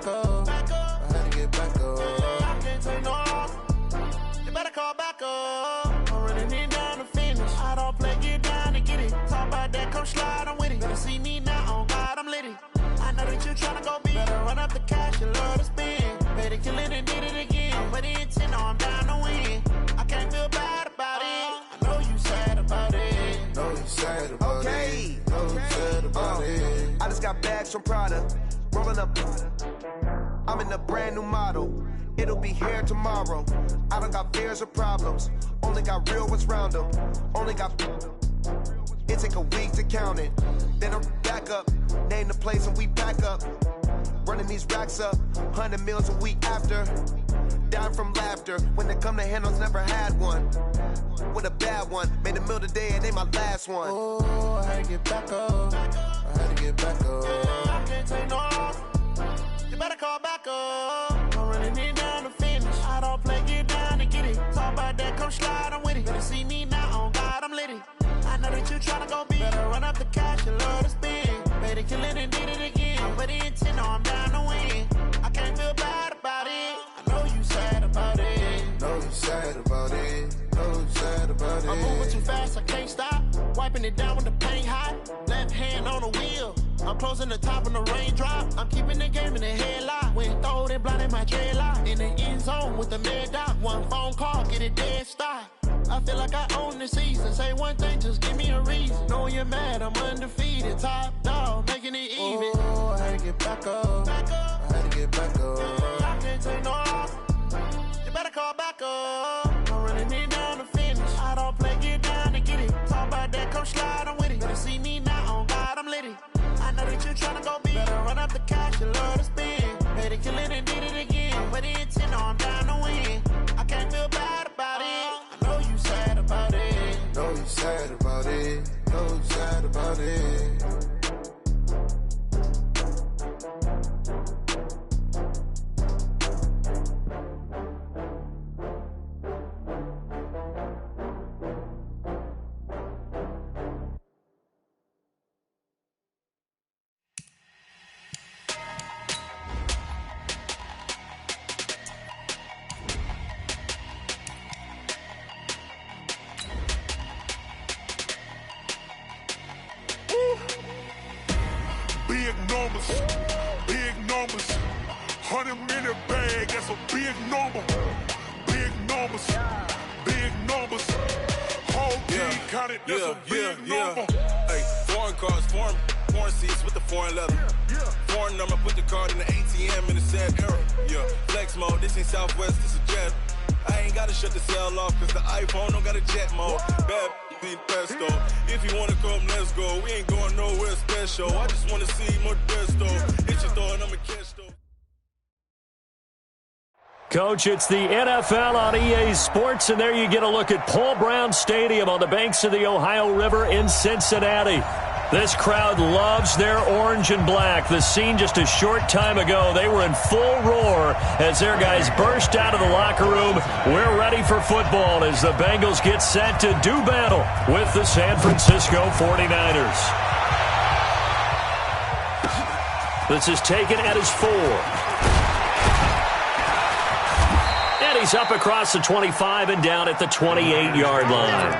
back up. I had to get back up. I can't take no loss. You better call back up. I'm running in down to finish. I don't play, get down to get it. Talk about that, come slide, I'm with it. Better see me now, on God, I'm litty. I know that you tryna go big. Better run up the cash, you love to spend. Better kill it and did it again. I'm with the intent, no, I'm down to win. I can't feel bad about it. I know you sad about it. Know you sad about it. Know you sad about it. I just got bags from Prada. Rolling up. I'm in a brand new model. It'll be here tomorrow. I don't got fears or problems. Only got real ones round them. Only got. It take a week to count it. Then I'm back up. Name the place and we back up. Running these racks up. 100 meals a week after. Down from laughter. When they come to handles, never had one. With a bad one. Made a meal today and ain't my last one. Oh, I had to get back up. I had to get back up. I can't take no loss. You better call back up. I'm running in down to finish. I don't play, get down to get it. Talk about that, come slide, I'm with it. Better see me now, on God, I'm litty. I know that you tryna go big. Better run up the cash, you love to spend. Better kill it and did it again. I'm with the intent, no, I'm down to win. I can't feel bad about it. I know you sad about it. Know you sad about it. Know you sad about it. I'm moving too fast, I can't stop. Wiping it down with the paint hot. Left hand on the wheel. I'm closing the top on the raindrop. I'm keeping the game in the headlock. When throwed and blinded my dreadlock. In the end zone with the mad dot. One phone call, get it dead stop. I feel like I own the season. Say one thing, just give me a reason. Knowing you're mad, I'm undefeated. Top dog, making it even. Oh, I had to get back up. I had to get back up. I can't take no loss. You better call back up. I'm running in down to finish. I don't play, get down to get it. Talk about that, come slide, I'm with it. Better see me now, on God, I'm litty. I know that you tryna go big. Better run up the cash, you love to spend. Better kill it and did it again. I'm with the intent, no, I'm down to win. I can't feel bad about it. I know you sad about it. Know you sad about it. Know you sad about it. Big numbers, 100-minute bag, that's a big number. Big numbers, whole team counted, that's a big number. Hey, foreign cars, foreign seats with the foreign leather. Foreign number, put the card in the ATM in the sad era. Yeah, flex mode, this ain't Southwest, this a jet. I ain't gotta shut the cell off, cause the iPhone don't got a jet mode. Bad be pesto. If you wanna come, let's go. We ain't going nowhere special. I just wanna see more Modesto. Hit your thought, I'ma catch though. Coach, it's the NFL on EA Sports, and there you get a look at Paul Brown Stadium on the banks of the Ohio River in Cincinnati. This crowd loves their orange and black. The scene just a short time ago, they were in full roar as their guys burst out of the locker room. We're ready for football as the Bengals get set to do battle with the San Francisco 49ers. This is taken at his 4. And he's up across the 25 and down at the 28-yard line.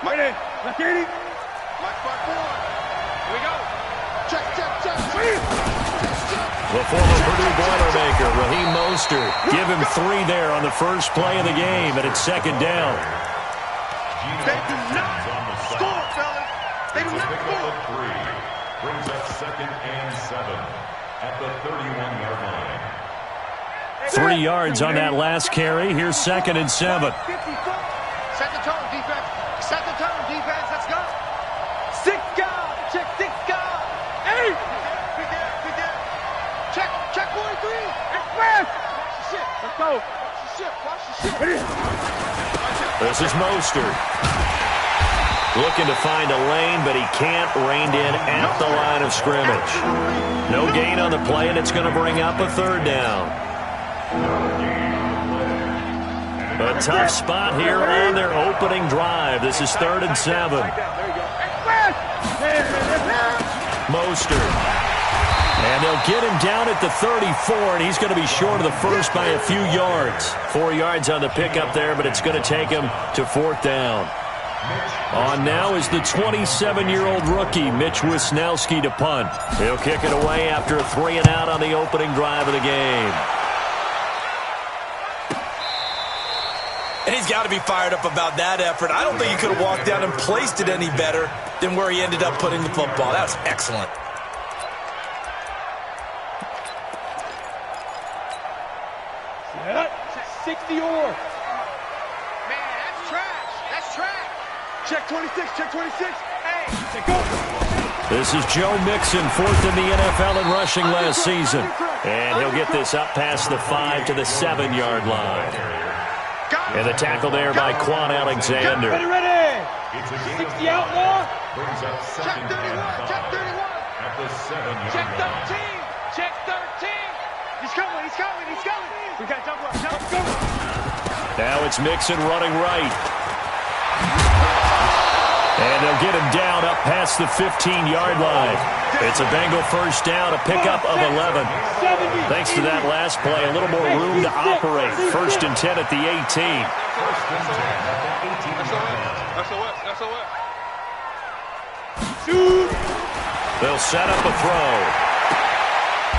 Ready, Lakini. Black spot 4. Here we go. Check. The former Purdue Boilermaker, Raheem Mostert. Give him 3 there on the first play of the game, and it's second down. They do not score, fellas. They do not score. 3 brings up 2nd and 7 at the 31-yard line. 3 yards on that last carry. Here's 2nd and 7. Set the tone, defense. Set the tone, defense. Let's go. 6 guard. Check 6 guard. 8. Check 43. Express. Watch the shit. Let's go. Watch the shit. This is Mostert. Looking to find a lane, but he can't. Reined in at the line of scrimmage. No gain on the play, and it's going to bring up a 3rd down. A tough spot here on their opening drive. This is 3rd and 7. Mostert. And they'll get him down at the 34, and he's going to be short of the first by a few yards. 4 yards on the pickup there, but it's going to take him to 4th down. On now is the 27-year-old rookie, Mitch Wisnowski, to punt. He'll kick it away after a 3-and-out on the opening drive of the game. And he's got to be fired up about that effort. I don't think he could have walked down and placed it any better than where he ended up putting the football. That was excellent. Yeah, 60 or. Man, that's trash. That's trash. Check 26, check 26. Hey, go. This is Joe Mixon, 4th in the NFL in rushing last season. And he'll get this up past the 5 to the 7-yard line. And the tackle there by Quan Alexander. Ready. 60 outlaw. Check 31, check 31. At the 7-yard Check line. 13, check 13. He's coming, he's coming, he's coming. We got jump up, go. Now it's Mixon running right. And they'll get him down up past the 15-yard line. It's a Bengal first down, a pickup of 11. Thanks to that last play, a little more room to operate. 1st and 10 at the 18. They'll set up a throw.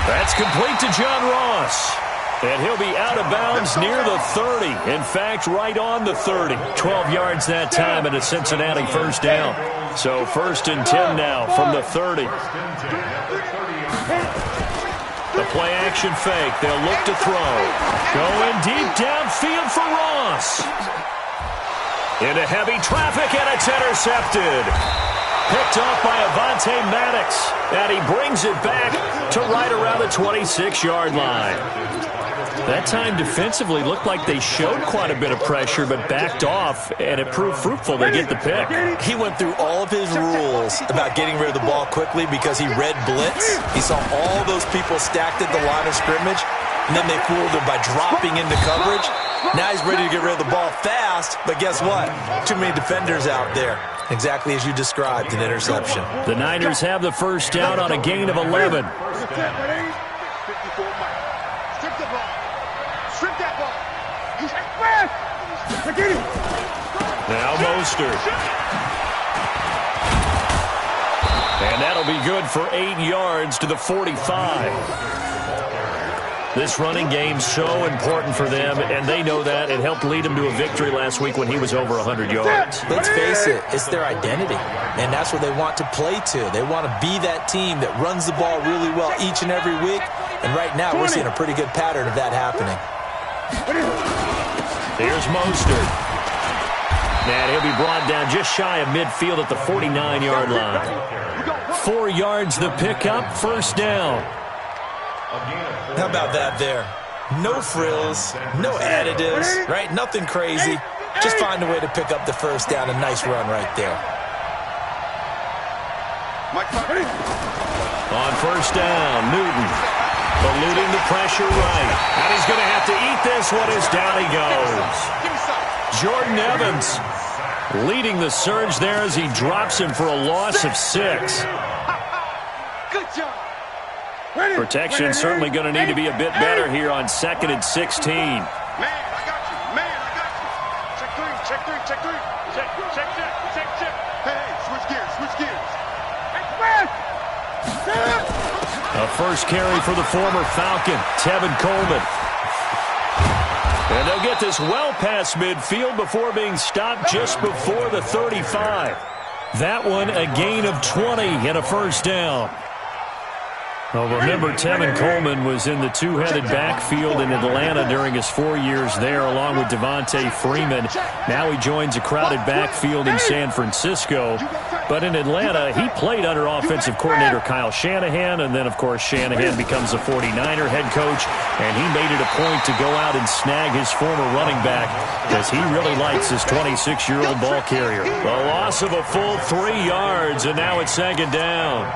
That's complete to John Ross. And he'll be out of bounds near the 30. In fact, right on the 30. 12 yards that time and a Cincinnati first down. So 1st and 10 now from the 30. The play action fake. They'll look to throw. Going deep downfield for Ross. Into heavy traffic, and it's intercepted. Picked off by Avonte Maddox. And he brings it back to right around the 26-yard line. That time defensively looked like they showed quite a bit of pressure but backed off, and it proved fruitful. They get the pick. He went through all of his rules about getting rid of the ball quickly because he read blitz. He saw all those people stacked at the line of scrimmage, and then they fooled him by dropping into coverage. Now he's ready to get rid of the ball fast, but guess what? Too many defenders out there. Exactly as you described, an interception. The Niners have the first down on a gain of 11. Now Mostert. And that'll be good for 8 yards to the 45. This running game's so important for them, and they know that. It helped lead them to a victory last week when he was over 100 yards. Let's face it, it's their identity, and that's what they want to play to. They want to be that team that runs the ball really well each and every week, and right now we're seeing a pretty good pattern of that happening. Here's Mostert. And he'll be brought down just shy of midfield at the 49-yard line. 4 yards the pickup, first down. How about that there? No frills, no additives, right? Nothing crazy. Just find a way to pick up the first down. A nice run right there. On first down, Newton eluding the pressure right. And he's going to have to eat this one as down he goes. Jordan Evans leading the surge there as he drops him for a loss of 6. Good job. Protection certainly going to need to be a bit better here on 2nd and 16. Man, I got you. Man, I got you. Check 3, check 3, check 3. Check, check, check, check, check. Hey, switch gears, switch gears. A first carry for the former Falcon, Tevin Coleman. And they'll get this well past midfield before being stopped just before the 35. That one a gain of 20 and a first down. Well, remember, Tevin Coleman was in the two-headed backfield in Atlanta during his 4 years there, along with Devontae Freeman. Now he joins a crowded backfield in San Francisco. But in Atlanta, he played under offensive coordinator Kyle Shanahan, and then, of course, Shanahan becomes a 49er head coach, and he made it a point to go out and snag his former running back because he really likes his 26-year-old ball carrier. A loss of a full 3 yards, and now it's 2nd down.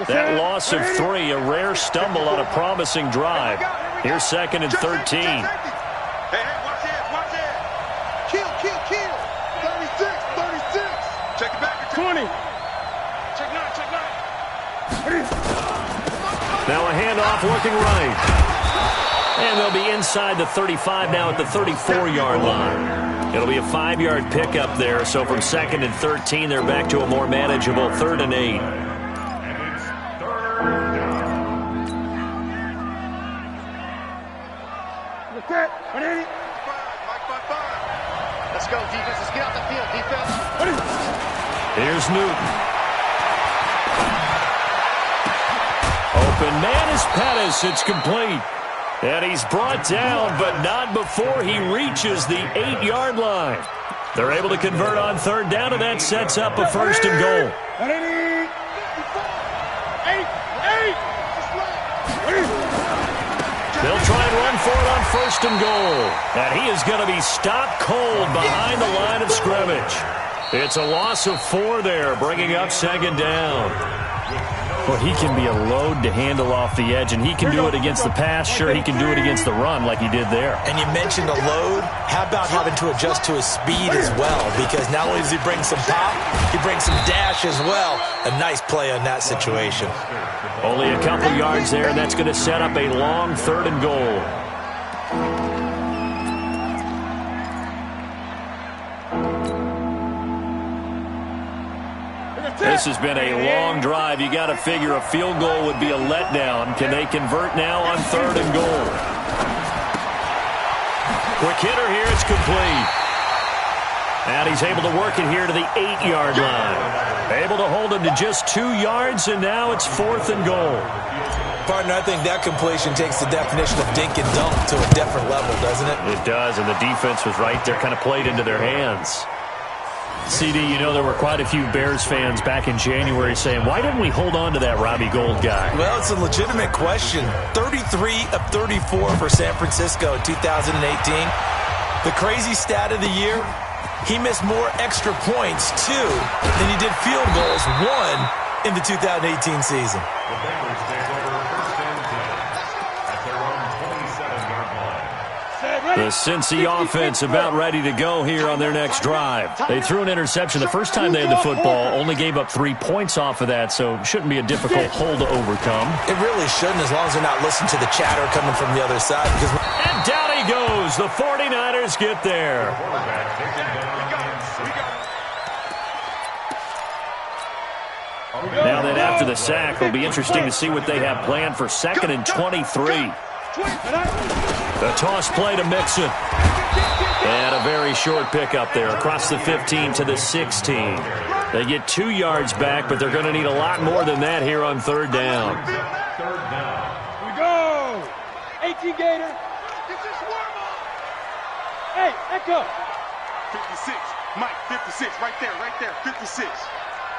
That loss of 3, a rare stumble on a promising drive. Here's 2nd and 13. Hey, watch it. Kill. 36. Check it back. 20. Check 9. Now a handoff looking right. And they'll be inside the 35 now at the 34-yard line. It'll be a 5-yard pickup there. So from 2nd and 13, they're back to a more manageable 3rd and 8. Let's go, defense. Let's get out the field, defense. Here's Newton. Open man is Pettis. It's complete. And he's brought down, but not before he reaches the 8-yard line. They're able to convert on 3rd down, and that sets up a 1st and goal. They'll try and run for it on 1st and goal. And he is going to be stopped cold behind the line of scrimmage. It's a loss of 4 there, bringing up 2nd down. Well, he can be a load to handle off the edge, and he can do it against the pass. Sure, he can do it against the run like he did there. And you mentioned a load. How about having to adjust to his speed as well? Because not only does he bring some pop, he brings some dash as well. A nice play on that situation. Only a couple yards there, and that's going to set up a long 3rd and goal. This has been a long drive. You got to figure a field goal would be a letdown. Can they convert now on 3rd and goal? Quick hitter here. It's complete. And he's able to work it here to the 8-yard line. Able to hold him to just 2 yards, and now it's 4th and goal. Partner, I think that completion takes the definition of dink and dunk to a different level, doesn't it? It does, and the defense was right there, kind of played into their hands. CD, you know there were quite a few Bears fans back in January saying, why didn't we hold on to that Robbie Gould guy? Well, it's a legitimate question. 33 of 34 for San Francisco in 2018. The crazy stat of the year, he missed more extra points, 2, than he did field goals, 1 in the 2018 season. The Bears take over 1st and 10 at their own 27-yard line. The Cincy offense about ready to go here on their next drive. They threw an interception the first time they had the football, only gave up 3 points off of that, so it shouldn't be a difficult hole to overcome. It really shouldn't, as long as they're not listening to the chatter coming from the other side. Because and down he goes. The 49ers get there. Now that after the sack, it'll be interesting to see what they have planned for 2nd and 23. The toss play to Mixon. And a very short pickup there across the 15 to the 16. They get 2 yards back, but they're going to need a lot more than that here on 3rd down. We go! 18 Gator. It's just warm up. Hey, Echo. 56. Mike, 56. Right there. 56.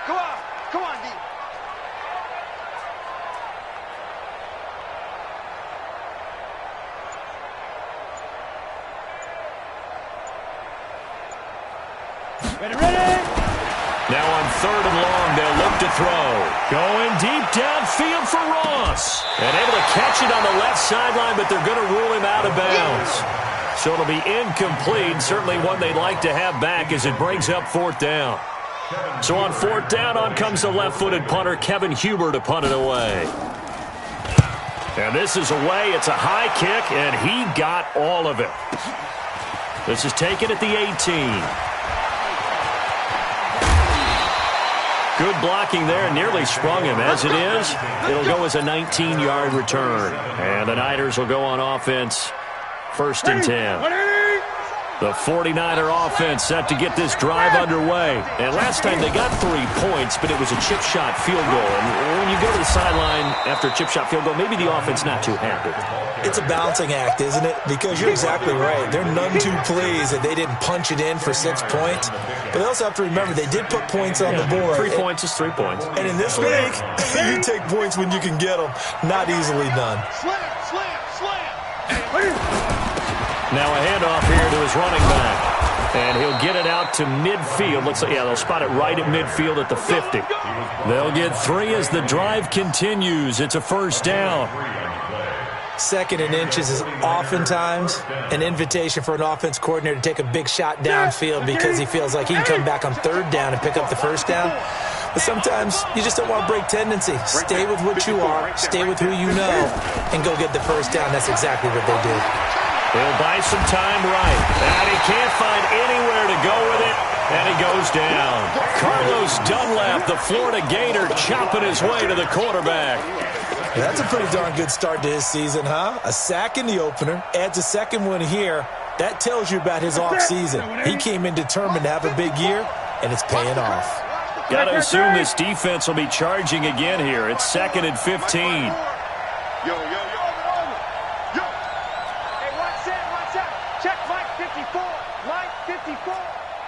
Come on, D. Ready? Now on 3rd and long, they'll look to throw. Going deep downfield for Ross. And able to catch it on the left sideline, but they're going to rule him out of bounds. So it'll be incomplete. Certainly one they'd like to have back as it brings up 4th down. So on 4th down, on comes the left-footed punter, Kevin Huber, to punt it away. And this is away. It's a high kick, and he got all of it. This is taken at the 18. Good blocking there, nearly sprung him. As it is, it'll go as a 19-yard return. And the Niners will go on offense, 1st and 10. The 49er offense set to get this drive underway. And last time they got 3 points, but it was a chip shot field goal. And when you go to the sideline after a chip shot field goal, maybe the offense not too happy. It's a balancing act, isn't it? Because you're exactly right. They're none too pleased that they didn't punch it in for 6 points. But they also have to remember they did put points on the board. 3 points is 3 points. And in this league, you take points when you can get them. Not easily done. Slam. Now a handoff here to his running back. And he'll get it out to midfield. Looks like, yeah, they'll spot it right at midfield at the 50. They'll get 3 as the drive continues. It's a first down. 2nd and inches is oftentimes an invitation for an offense coordinator to take a big shot downfield because he feels like he can come back on 3rd down and pick up the first down. But sometimes you just don't want to break tendency. Stay with what you are, stay with who you know, and go get the first down. That's exactly what they did. He'll buy some time right. And he can't find anywhere to go with it, and he goes down. Carlos Dunlap, the Florida Gator, chopping his way to the quarterback. That's a pretty darn good start to his season, huh? A sack in the opener, adds a 2nd one here. That tells you about his offseason. He came in determined to have a big year, and it's paying off. Got to assume this defense will be charging again here. It's 2nd and 15. Yo. Hey, watch that. Check Mike 54. Mike 54.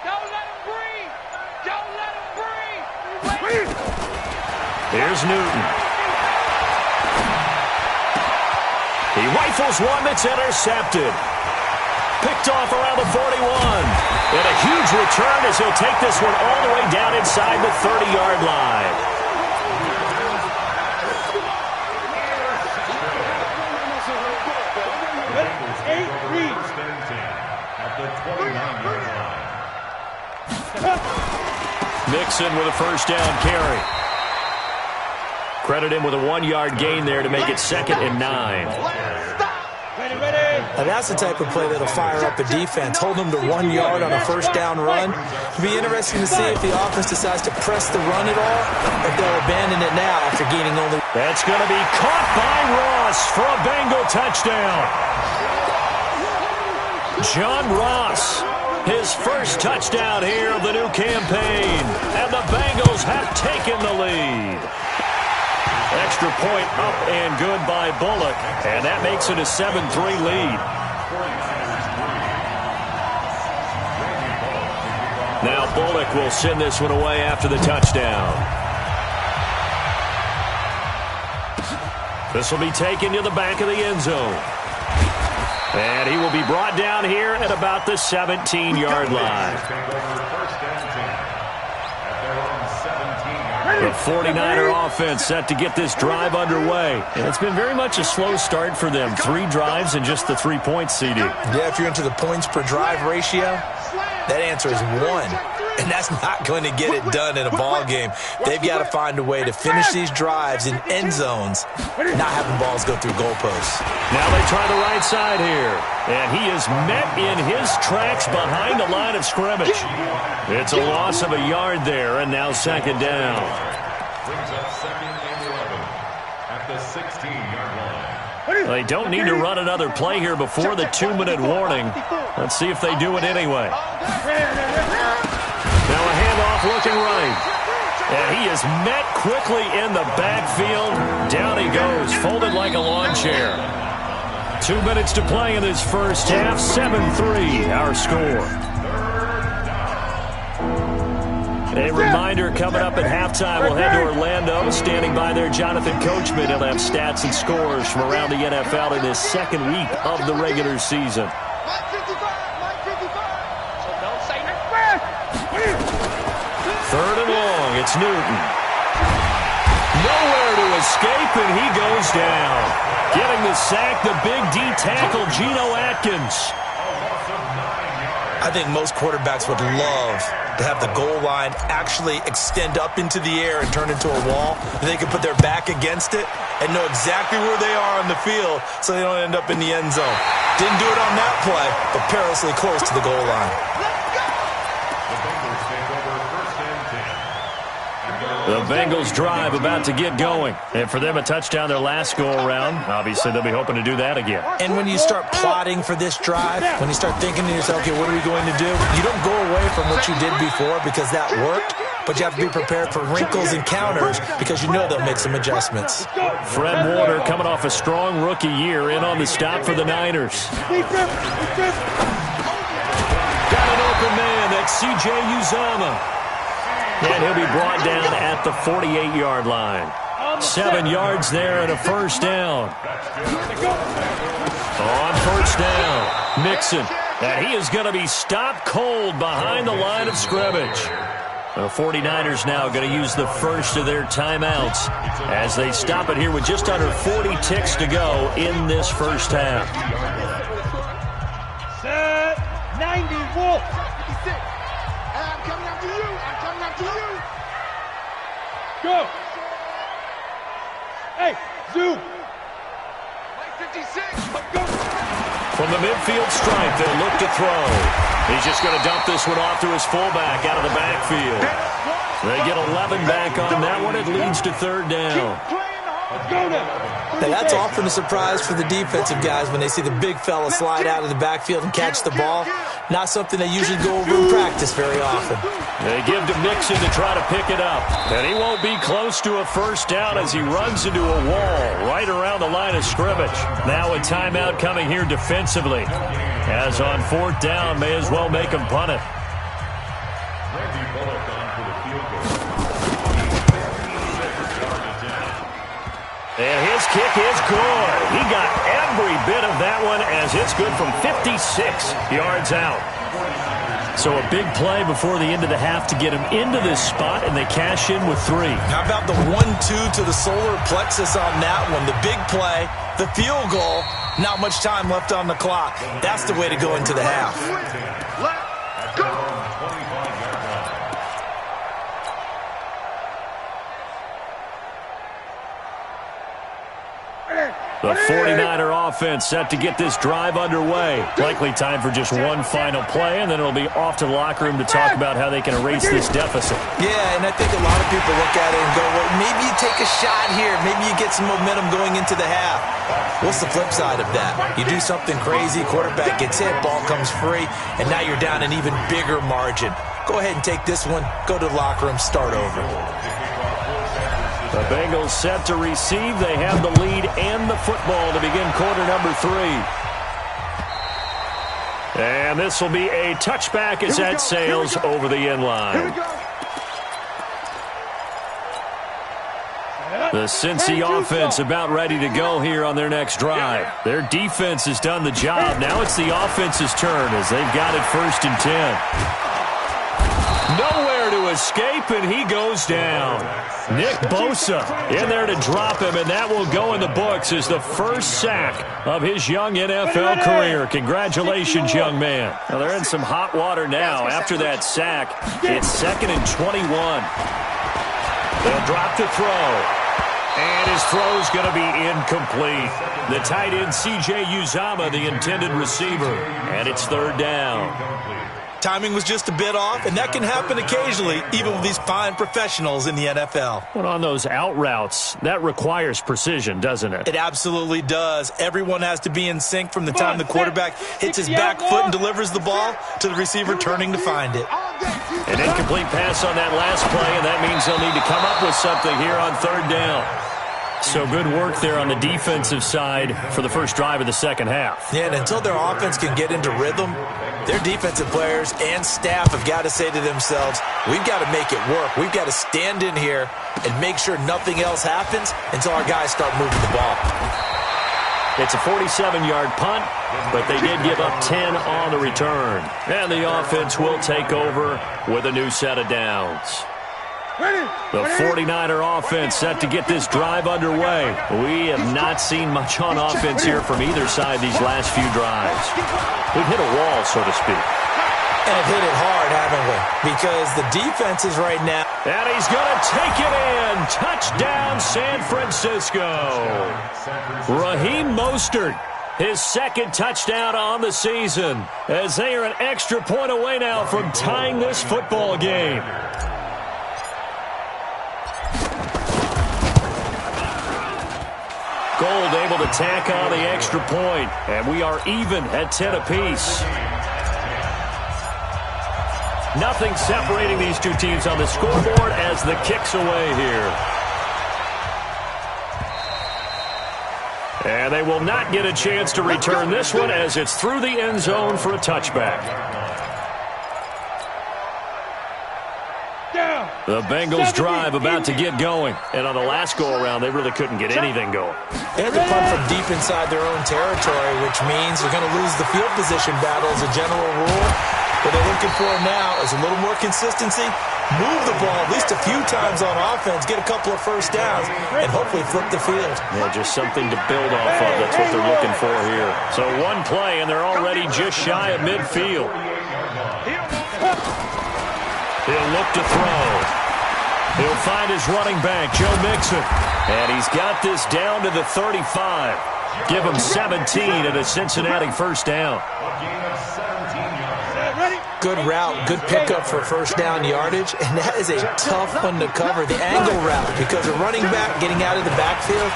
Don't let him breathe. Don't let him breathe. Here's Newton. He rifles one that's intercepted. Picked off around the 41. And a huge return as he'll take this one all the way down inside the 30-yard line. Mixon with a first down carry. Credit him with a 1-yard gain there to make it 2nd and 9. Now that's the type of play that'll fire up a defense. Hold them to 1 yard on a first down run. It'll be interesting to see if the offense decides to press the run at all, or if they'll abandon it now after gaining only. That's going to be caught by Ross for a Bengal touchdown. John Ross, his first touchdown here of the new campaign. And the Bengals have taken the lead. Extra point up and good by Bullock. And that makes it a 7-3 lead. Now Bullock will send this one away after the touchdown. This will be taken to the back of the end zone. And he will be brought down here at about the 17-yard line. The 49er offense set to get this drive underway. And it's been very much a slow start for them. 3 drives and just the 3 points, CD. Yeah, if you're into the points per drive ratio, that answer is 1. And that's not going to get it done in a ball game. They've got to find a way to finish these drives in end zones, not having balls go through goalposts. Now they try the right side here. And he is met in his tracks behind the line of scrimmage. It's a loss of a yard there, and now 2nd down. Brings up 2nd and 11 at the 16-yard line. They don't need to run another play here before the 2-minute warning. Let's see if they do it anyway. Now a handoff looking right. And he is met quickly in the backfield. Down he goes, folded like a lawn chair. 2 minutes to play in this first half. 7-3, our score. A reminder coming up at halftime. We'll head to Orlando. Standing by there, Jonathan Coachman. He'll have stats and scores from around the NFL in this 2nd week of the regular season. 3rd and long. It's Newton. Nowhere to escape, and he goes down. Getting the sack, the big D tackle, Geno Atkins. I think most quarterbacks would love to have the goal line actually extend up into the air and turn into a wall. And they can put their back against it and know exactly where they are on the field so they don't end up in the end zone. Didn't do it on that play, but perilously close to the goal line. The Bengals drive about to get going. And for them, a touchdown their last go-around. Obviously, they'll be hoping to do that again. And when you start plotting for this drive, when you start thinking to yourself, okay, what are we going to do? You don't go away from what you did before because that worked, but you have to be prepared for wrinkles and counters because you know they'll make some adjustments. Fred Warner coming off a strong rookie year in on the stop for the Niners. Got an open man. That's C.J. Uzomah. And he'll be brought down at the 48-yard line. 7 yards there and a first down. On first down, Mixon. And he is going to be stopped cold behind the line of scrimmage. The 49ers now going to use the first of their timeouts as they stop it here with just under 40 ticks to go in this first half. Set 90, Wolf. 56. I'm coming after you. I'm coming after you. Go. Hey, zoom. White 56. Go. From the midfield stripe, they'll look to throw. He's just going to dump this one off to his fullback out of the backfield. They get 11 back on that one. It leads to third down. Go now. Now, that's often a surprise for the defensive guys when they see the big fella slide out of the backfield and catch the ball. Not something they usually go over in practice very often. They give to Mixon to try to pick it up. And he won't be close to a first down as he runs into a wall right around the line of scrimmage. Now a timeout coming here defensively. As on fourth down, may as well make him punt it. And his kick is good. He got every bit of that one as it's good from 56 yards out. So a big play before the end of the half to get him into this spot, and they cash in with 3. How about the 1-2 to the solar plexus on that one? The big play, the field goal, not much time left on the clock. That's the way to go into the half. Let's go. The 49er offense set to get this drive underway. Likely time for just one final play, and then it'll be off to the locker room to talk about how they can erase this deficit. Yeah, and I think a lot of people look at it and go, well, maybe you take a shot here. Maybe you get some momentum going into the half. What's the flip side of that? You do something crazy, quarterback gets hit, ball comes free, and now you're down an even bigger margin. Go ahead and take this one, go to the locker room, start over. The Bengals set to receive. They have the lead and the football to begin quarter number 3. And this will be a touchback as that sails over the end line. The Cincy offense about ready to go here on their next drive. Their defense has done the job. Now it's the offense's turn as they've got it 1st and 10. Nowhere to escape, and he goes down. Nick Bosa in there to drop him, and that will go in the books as the first sack of his young NFL career. Congratulations, young man. Now they're in some hot water now. After that sack, it's 2nd and 21. They'll drop to throw. And his throw's going to be incomplete. The tight end, C.J. Uzomah, the intended receiver. And it's 3rd down. Timing was just a bit off, and that can happen occasionally, even with these fine professionals in the NFL. But on those out routes, that requires precision, doesn't it? It absolutely does. Everyone has to be in sync from the time the quarterback hits his back foot and delivers the ball to the receiver turning to find it. An incomplete pass on that last play, and that means they'll need to come up with something here on 3rd down. So good work there on the defensive side for the first drive of the second half. Yeah, and until their offense can get into rhythm, their defensive players and staff have got to say to themselves, we've got to make it work. We've got to stand in here and make sure nothing else happens until our guys start moving the ball. It's a 47-yard punt, but they did give up 10 on the return. And the offense will take over with a new set of downs. The 49er offense set to get this drive underway. We have not seen much on offense here from either side these last few drives. We've hit a wall, so to speak. And hit it hard, haven't we? Because the defense is right now. And he's going to take it in. Touchdown, San Francisco. Raheem Mostert, his 2nd touchdown on the season, as they are an extra point away now from tying this football game. Gold able to tack on the extra point, and we are even at 10 apiece. Nothing separating these two teams on the scoreboard as the kick's away here. And they will not get a chance to return this one as it's through the end zone for a touchback. Down. The Bengals drive about to get going. And on the last go-around, they really couldn't get anything going. They had to punt from deep inside their own territory, which means they're going to lose the field position battle as a general rule. What they're looking for now is a little more consistency, move the ball at least a few times on offense, get a couple of first downs, and hopefully flip the field. Yeah, just something to build off of. That's what they're looking for here. So one play, and they're already just shy of midfield. He'll look to throw. He'll find his running back, Joe Mixon. And he's got this down to the 35. Give him 17 and a Cincinnati first down. Good route, good pickup for first down yardage, and that is a tough one to cover, the angle route, because a running back getting out of the backfield,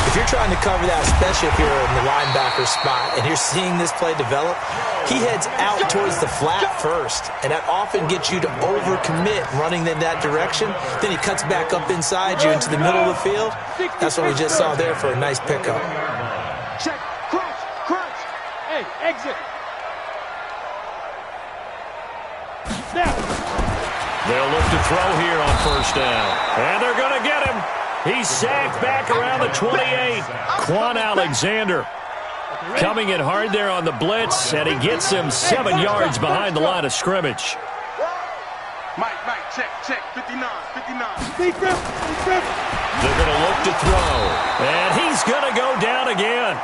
if you're trying to cover that, especially if you're in the linebacker spot, and you're seeing this play develop, he heads out towards the flat first, and that often gets you to overcommit running in that direction. Then he cuts back up inside you into the middle of the field. That's what we just saw there for a nice pickup. Check, crunch, hey, exit. They'll look to throw here on first down. And they're going to get him. He's sacked back around the 28. Quan Alexander coming in hard there on the blitz, and he gets him 7 yards behind the line of scrimmage. Mike, check, 59. They're going to look to throw. And he's going to go down again.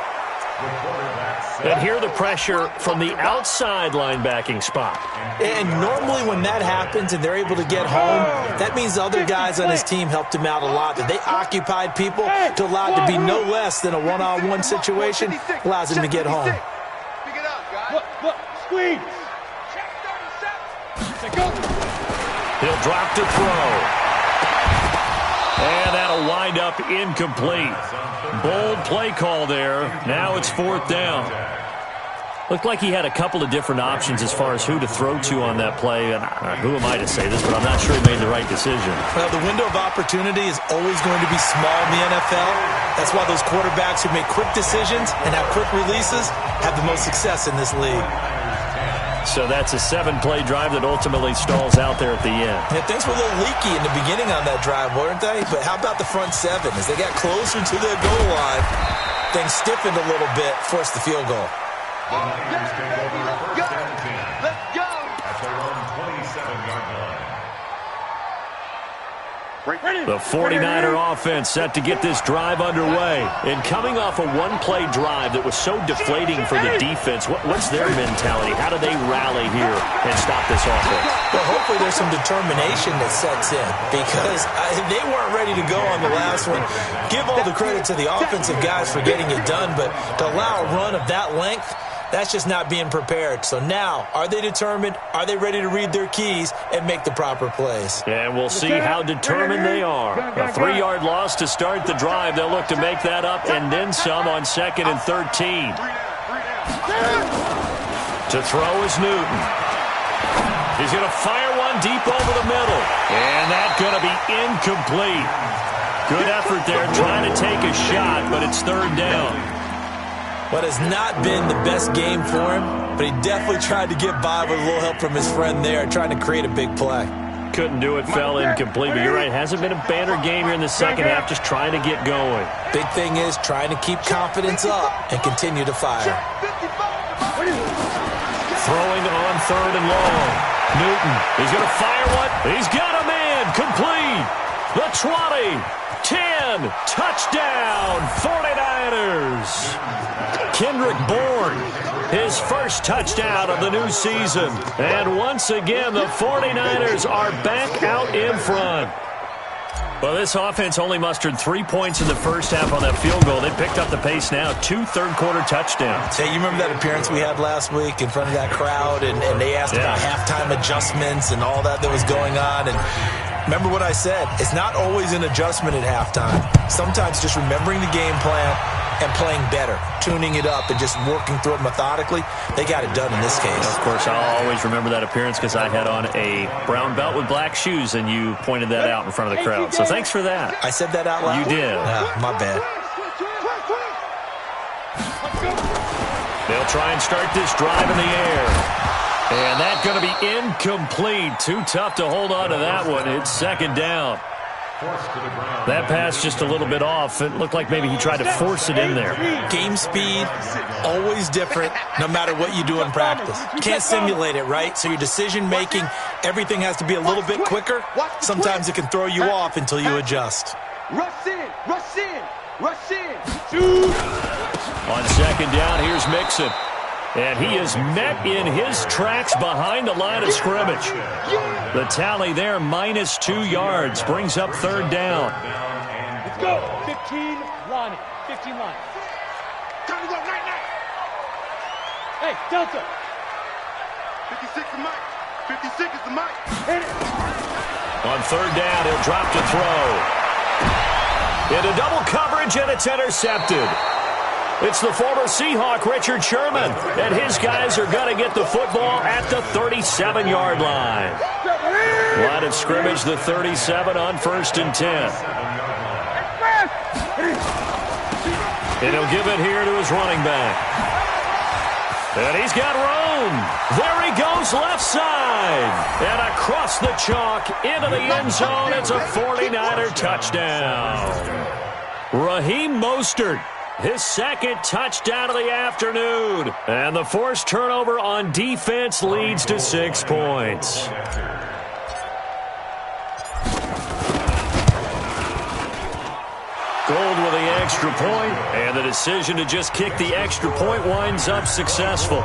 And hear the pressure from the outside linebacking spot. And normally when that happens and they're able to get home, that means the other guys on his team helped him out a lot. That they occupied people to allow it to be no less than a one-on-one situation, allows him to get home. Look, squeeze. He'll drop to throw. And that'll wind up incomplete. Bold play call there. Now it's fourth down. Looked like he had a couple of different options as far as who to throw to on that play. And who am I to say this, but I'm not sure he made the right decision. Well, the window of opportunity is always going to be small in the NFL. That's why those quarterbacks who make quick decisions and have quick releases have the most success in this league. So that's a 7-play drive that ultimately stalls out there at the end. Yeah, things were a little leaky in the beginning on that drive, weren't they? But how about the front 7? As they got closer to their goal line, things stiffened a little bit, forced the field goal. Let's go! At their own 27-yard line. The 49er offense set to get this drive underway. And coming off a one-play drive that was so deflating for the defense, what's their mentality? How do they rally here and stop this offense? Well, hopefully there's some determination that sets in, because they weren't ready to go on the last one. Give all the credit to the offensive guys for getting it done, but to allow a run of that length, that's just not being prepared. So now, are they determined? Are they ready to read their keys and make the proper plays? And we'll see how determined they are. A 3-yard loss to start the drive. They'll look to make that up and then some on 2nd and 13. To throw is Newton. He's going to fire one deep over the middle. And that's going to be incomplete. Good effort there trying to take a shot, but it's 3rd down. What has not been the best game for him, but he definitely tried to get by with a little help from his friend there, trying to create a big play. Couldn't do it, fell incomplete, but you're right, hasn't been a banner game here in the second half, just trying to get going. Big thing is trying to keep confidence up and continue to fire. Throwing on 3rd and long. Newton, he's going to fire one. He's got a man, complete. The 20, 10, touchdown, 49ers. Kendrick Bourne, his first touchdown of the new season. And once again, the 49ers are back out in front. Well, this offense only mustered 3 points in the first half on that field goal. They picked up the pace now, 2 third-quarter touchdowns. Hey, you remember that appearance we had last week in front of that crowd, and they asked about halftime adjustments and all that was going on, and remember what I said, it's not always an adjustment at halftime. Sometimes just remembering the game plan and playing better, tuning it up and just working through it methodically. They got it done in this case. Of course, I'll always remember that appearance because I had on a brown belt with black shoes, and you pointed that out in front of the crowd. So thanks for that. I said that out loud? You did. My bad. They'll try and start this drive in the air. And that's going to be incomplete. Too tough to hold on to that one. It's second down. That pass just a little bit off. It looked like maybe he tried to force it in there. Game speed, always different, no matter what you do in practice. You can't simulate it, right? So your decision-making, everything has to be a little bit quicker. Sometimes it can throw you off until you adjust. Rush in, rush in, rush in. On second down, here's Mixon. And he is met in his tracks behind the line of scrimmage. The tally there, -2 yards, brings up third down. Let's go. 15 line. 15 line. Time to go right now. Hey, Delta. 56 is Mike. 56 is the Mike. Hit it. On third down, he'll drop to throw. Into double coverage, and it's intercepted. It's the former Seahawk, Richard Sherman, and his guys are going to get the football at the 37-yard line. Line of scrimmage, the 37 on 1st and 10. And he'll give it here to his running back. And he's got room. There he goes, left side. And across the chalk into the end zone. It's a 49er touchdown. Raheem Mostert. His second touchdown of the afternoon. And the forced turnover on defense leads to 6 points. Gold with the extra point, and the decision to just kick the extra point winds up successful.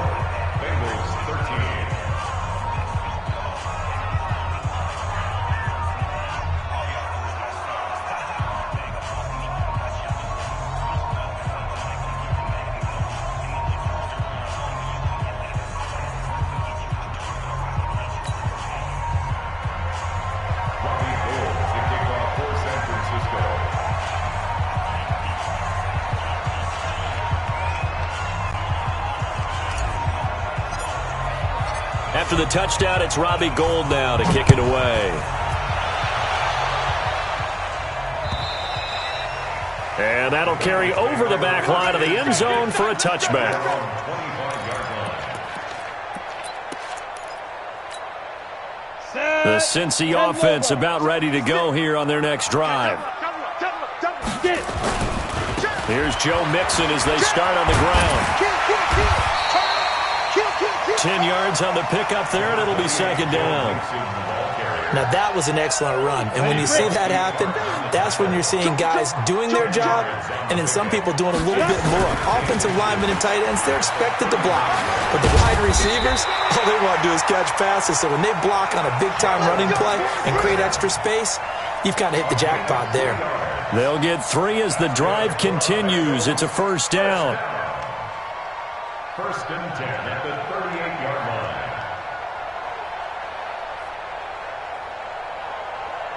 After the touchdown, it's Robbie Gould now to kick it away. And that'll carry over the back line of the end zone for a touchback. The Cincy offense about ready to go here on their next drive. Here's Joe Mixon as they start on the ground. 10 yards on the pickup there, and it'll be second down. Now, that was an excellent run. And when you see that happen, that's when you're seeing guys doing their job and then some people doing a little bit more. Offensive linemen and tight ends, they're expected to block. But the wide receivers, all they want to do is catch passes. So when they block on a big-time running play and create extra space, you've kind of hit the jackpot there. They'll get 3 as the drive continues. It's a first down. 1st and 10 at the 38-yard line.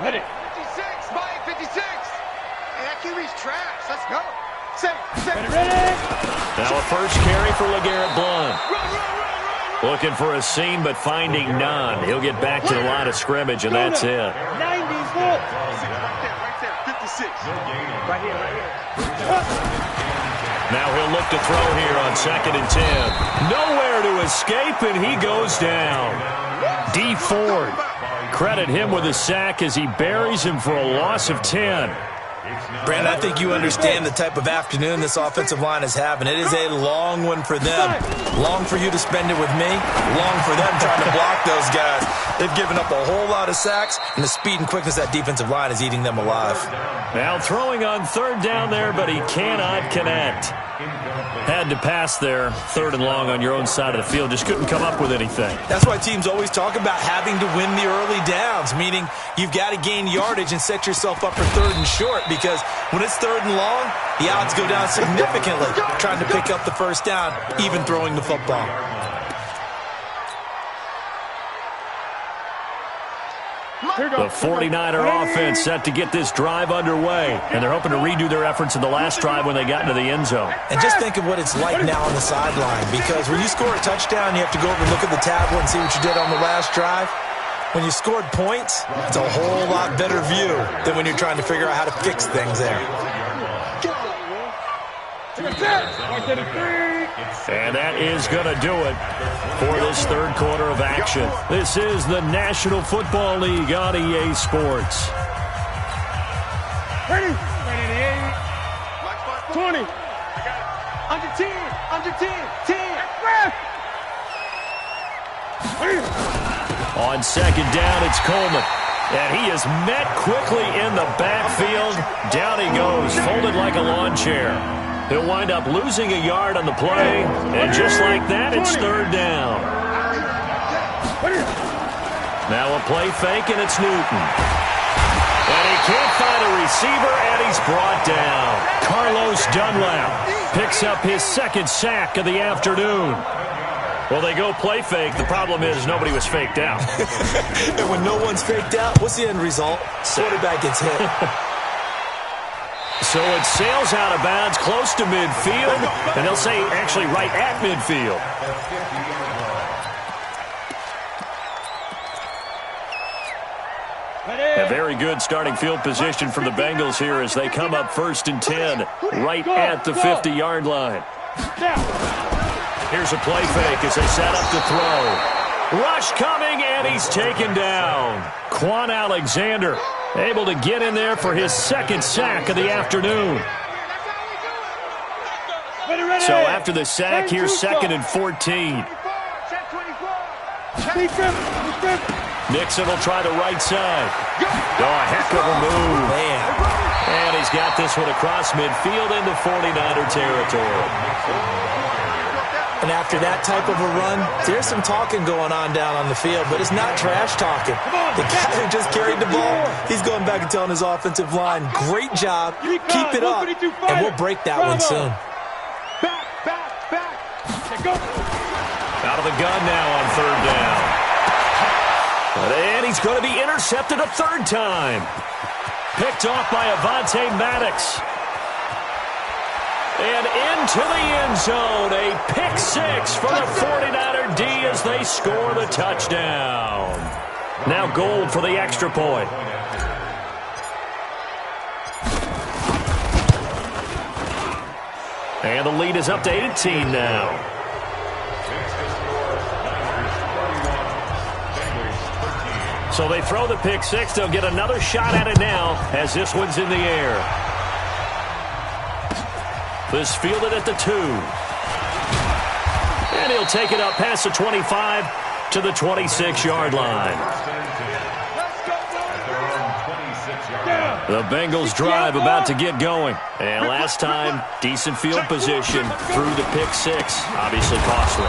Ready. 56, Mike, 56. Hey, that QB's trash. Let's go. Ready. Now a first carry for LeGarrette Blount. Looking for a seam, but finding none. He'll get back to the line of scrimmage, and that's it. 90 volts. Right there, 56. Right here. Now he'll look to throw here on 2nd and 10. Nowhere to escape, and he goes down. D. Ford. Credit him with a sack as he buries him for a loss of 10. Brandon, I think you understand the type of afternoon this offensive line is having. It is a long one for them. Long for you to spend it with me. Long for them trying to block those guys. They've given up a whole lot of sacks, and the speed and quickness of that defensive line is eating them alive. Now throwing on third down there, but he cannot connect. Had to pass there, 3rd and long on your own side of the field. Just couldn't come up with anything. That's why teams always talk about having to win the early downs, meaning you've got to gain yardage and set yourself up for 3rd and short, because when it's 3rd and long, the odds go down significantly trying to pick up the first down, even throwing the football. The 49er offense set to get this drive underway, and they're hoping to redo their efforts in the last drive when they got into the end zone. And just think of what it's like now on the sideline, because when you score a touchdown, you have to go over and look at the tablet and see what you did on the last drive. When you scored points, it's a whole lot better view than when you're trying to figure out how to fix things there. And that is going to do it for this third quarter of action. This is the National Football League on EA Sports. Ready? 20. Under 10. Under 10. 10. On second down, it's Coleman. And he is met quickly in the backfield. Down he goes, folded like a lawn chair. He'll wind up losing a yard on the play. And just like that, it's third down. Now a play fake, and it's Newton. And he can't find a receiver, and he's brought down. Carlos Dunlap picks up his second sack of the afternoon. Well, they go play fake. The problem is nobody was faked out. And when no one's faked out, what's the end result? Quarterback gets hit. So it sails out of bounds close to midfield, and they'll say actually right at midfield. A very good starting field position from the Bengals here as they come up 1st and 10, right at the 50-yard line. Here's a play fake as they set up to throw. Rush coming, and he's taken down. Quan Alexander able to get in there for his second sack of the afternoon. So after the sack, here's 2nd and 14. Nixon will try the right side. Oh, a heck of a move. Man. And he's got this one across midfield into 49er territory. And after that type of a run, there's some talking going on down on the field, but it's not trash talking. The guy who just carried the ball, he's going back and telling his offensive line, great job, keep it up, and we'll break that one soon. Out of the gun now on third down. And he's going to be intercepted a third time. Picked off by Avonte Maddox. And into the end zone, a pick six for the 49er D as they score the touchdown. Now Gold for the extra point. And the lead is up to 18 now. So they throw the pick six. They'll get another shot at it now as this one's in the air. This fielded at the 2. And he'll take it up past the 25 to the 26-yard line. The Bengals drive about to get going. And last time, decent field position through the pick six. Obviously costly.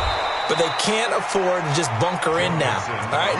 But they can't afford to just bunker in now. All right,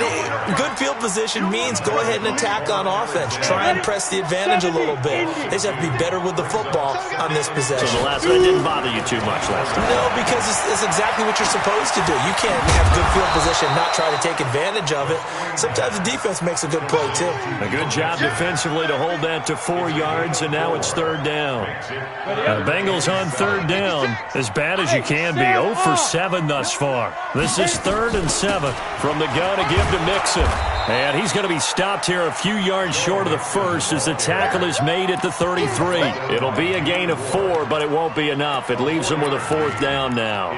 good field position means go ahead and attack on offense. Try and press the advantage a little bit. They just have to be better with the football on this possession. So the last one didn't bother you too much last time? No, because it's exactly what you're supposed to do. You can't have good field position and not try to take advantage of it. Sometimes the defense makes a good play, too. A good job defensively to hold that to 4 yards, and now it's third down. The Bengals on third down, as bad as you can be, 0 for 7 thus far. This is 3rd and 7 from the gun to give to Mixon. And he's going to be stopped here a few yards short of the first as the tackle is made at the 33. It'll be a gain of 4, but it won't be enough. It leaves him with a 4th down now.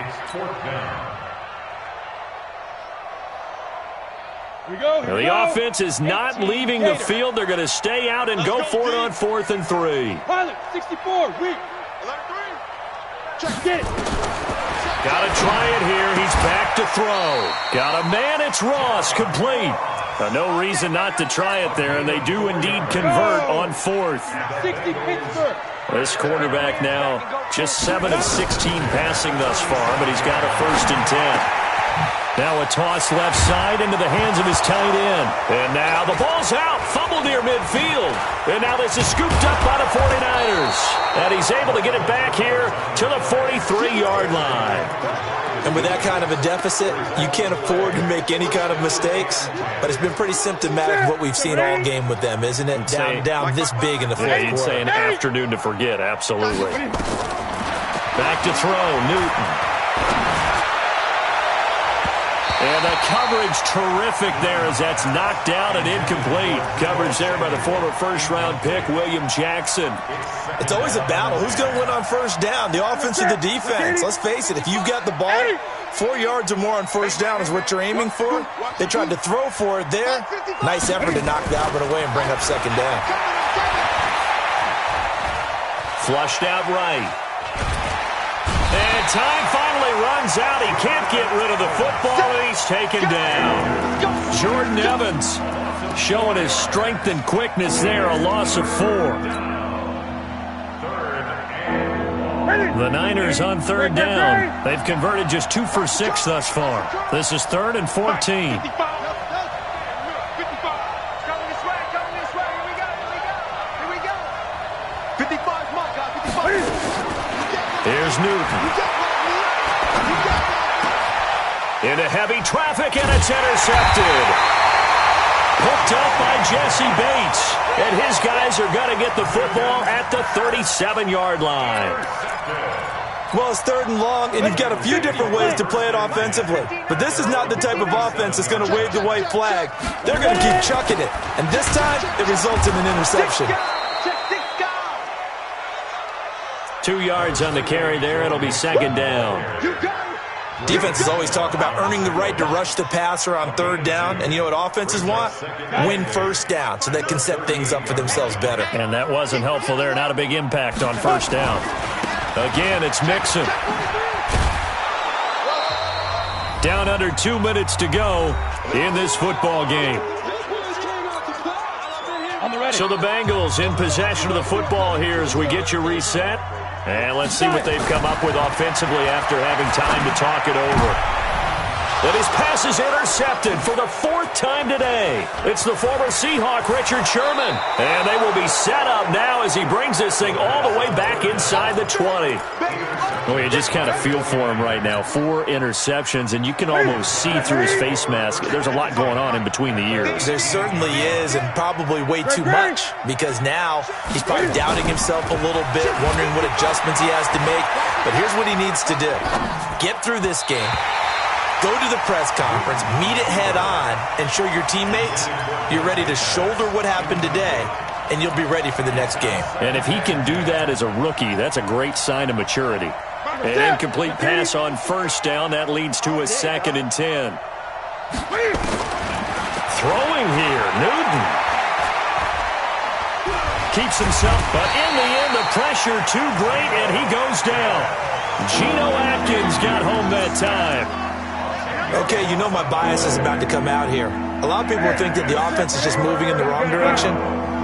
Now the offense is not leaving the field. They're going to stay out and go for it on 4th and 3. Pilot, 64, weak. 11-3. Get it. Got to try it here. He's back to throw. Got a man. It's Ross. Complete. No reason not to try it there, and they do indeed convert on 4th. 60 Pittsburgh. This quarterback now just 7 of 16 passing thus far, but he's got a 1st and 10. Now a toss left side into the hands of his tight end. And now the ball's out. Fumbled near midfield. And now this is scooped up by the 49ers. And he's able to get it back here to the 43-yard line. And with that kind of a deficit, you can't afford to make any kind of mistakes. But it's been pretty symptomatic of what we've seen all game with them, isn't it? Down this big in the fourth quarter. You'd say an afternoon to forget, absolutely. Back to throw, Newton. And the coverage terrific there as that's knocked down and incomplete. Coverage there by the former first-round pick, William Jackson. It's always a battle. Who's going to win on first down, the offense or the defense? Let's face it, if you've got the ball, 4 yards or more on first down is what you're aiming for. They tried to throw for it there. Nice effort to knock that one away and bring up second down. Flushed out right. And time finally runs out. He can't get rid of the football, and he's taken down. Jordan Evans showing his strength and quickness there, a loss of 4. The Niners on third down. They've converted just 2 for 6 thus far. This is 3rd and 14. Here's Newton. Into heavy traffic, and it's intercepted. Picked up by Jesse Bates. And his guys are going to get the football at the 37-yard line. Well, it's 3rd and long, and you've got a few different ways to play it offensively. But this is not the type of offense that's going to wave the white flag. They're going to keep chucking it. And this time, it results in an interception. 2 yards on the carry there. It'll be second down. Defenses always talk about earning the right to rush the passer on third down. And you know what offenses want? Win first down so they can set things up for themselves better. And that wasn't helpful there. Not a big impact on first down. Again, it's Mixon. Down under 2 minutes to go in this football game. So the Bengals in possession of the football here as we get you reset. And let's see what they've come up with offensively after having time to talk it over. And his pass is intercepted for the 4th time today. It's the former Seahawk, Richard Sherman. And they will be set up now as he brings this thing all the way back inside the 20. Well, you just kind of feel for him right now. 4 interceptions, and you can almost see through his face mask. There's a lot going on in between the ears. There certainly is, and probably way too much, because now he's probably doubting himself a little bit, wondering what adjustments he has to make. But here's what he needs to do. Get through this game. Go to the press conference, meet it head on, and show your teammates you're ready to shoulder what happened today, and you'll be ready for the next game. And if he can do that as a rookie, that's a great sign of maturity. An incomplete pass on first down. That leads to a 2nd and 10. Throwing here, Newton. Keeps himself, but in the end, the pressure too great, and he goes down. Geno Atkins got home that time. Okay, you know my bias is about to come out here. A lot of people think that the offense is just moving in the wrong direction.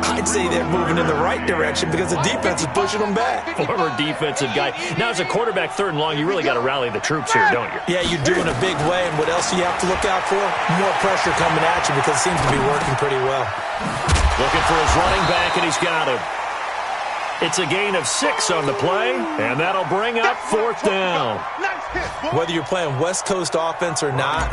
I'd say they're moving in the right direction because the defense is pushing them back. Former defensive guy. Now, as a quarterback 3rd and long, you really got to rally the troops here, don't you? Yeah, you do in a big way. And what else do you have to look out for? More pressure coming at you because it seems to be working pretty well. Looking for his running back, and he's got him. It's a gain of 6 on the play, and that'll bring up 4th down. Whether you're playing West Coast offense or not,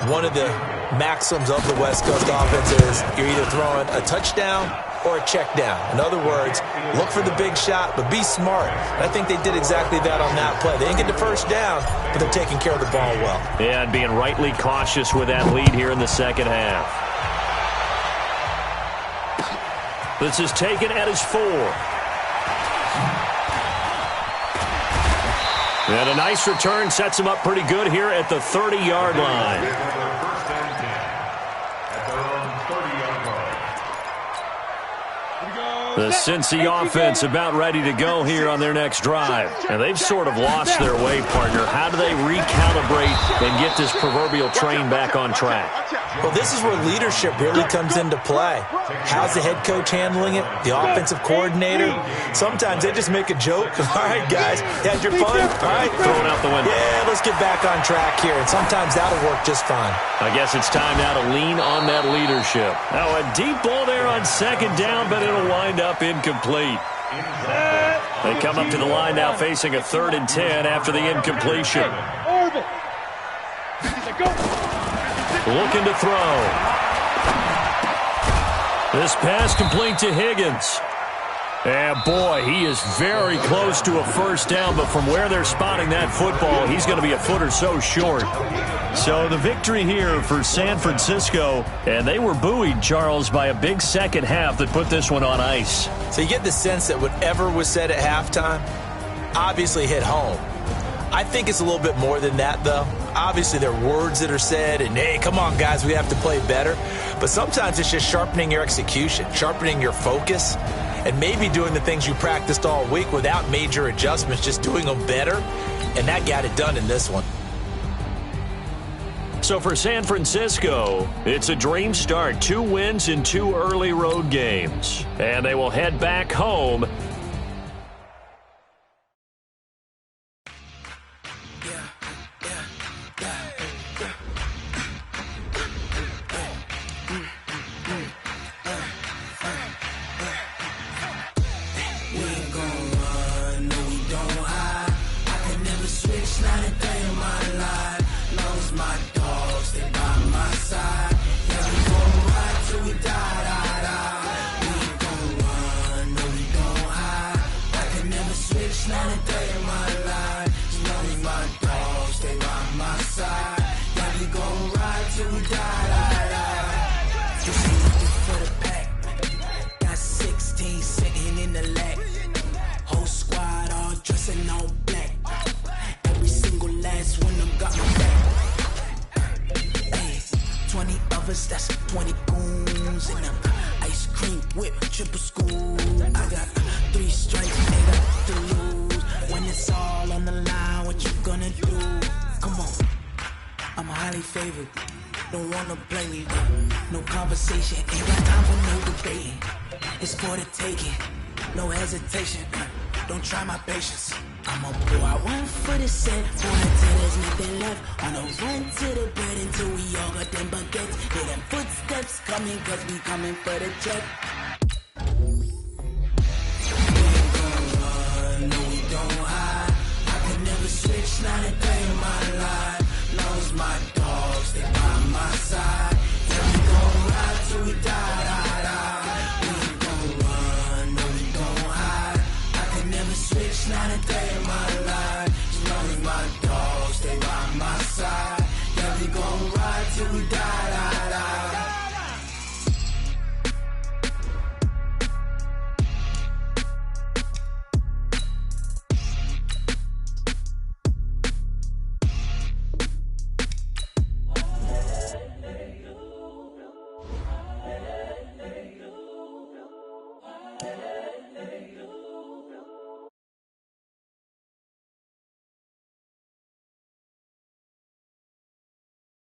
one of the maxims of the West Coast offense is you're either throwing a touchdown or a check down. In other words, look for the big shot, but be smart. And I think they did exactly that on that play. They didn't get the first down, but they're taking care of the ball well. Yeah, and being rightly cautious with that lead here in the second half. This is taken at his 4. And a nice return sets him up pretty good here at the 30-yard line. The Cincy offense about ready to go here on their next drive. And they've sort of lost their way, partner. How do they recalibrate and get this proverbial train back on track? Well, this is where leadership really comes into play. How's the head coach handling it? The offensive coordinator? Sometimes they just make a joke. All right, guys, you had your fun? All right. Throw it out the window. Yeah, let's get back on track here. And sometimes that'll work just fine. I guess it's time now to lean on that leadership. Now, a deep ball there on 2nd down, but it'll wind up incomplete. They come up to the line now facing a 3rd and 10 after the incompletion. Looking to throw. This pass complete to Higgins. And boy, he is very close to a first down, but from where they're spotting that football, he's going to be a foot or so short. So the victory here for San Francisco, and they were buoyed, Charles, by a big second half that put this one on ice. So you get the sense that whatever was said at halftime obviously hit home. I think it's a little bit more than that, though. Obviously, there are words that are said, and, hey, come on, guys, we have to play better. But sometimes it's just sharpening your execution, sharpening your focus, and maybe doing the things you practiced all week without major adjustments, just doing them better. And that got it done in this one. So for San Francisco, it's a dream start. 2 wins in 2 early road games. And they will head back home. That's 20 goons in them. Ice cream whip, triple school. I got 3 strikes, ain't got to lose. When it's all on the line, what you gonna do? Come on, I'm highly favored. Don't wanna play me. No conversation, ain't got time for no debating. It's for the taking, no hesitation. Don't try my patience. I'm a boy, I went for the set. Boy, until there's nothing left. On a run to the bed until we all got them baguettes. Hear them footsteps coming, cause we coming for the check. We ain't gon' run, no we don't hide. I can never switch, not a day in my life. Long as my dogs, they by my side. Yeah, we gon' ride till we die, die, die. We ain't gon' run, no we don't hide. I can never switch, not a day in my life. As long as my dogs stay by my side. Yeah, we gon' ride till we die, die.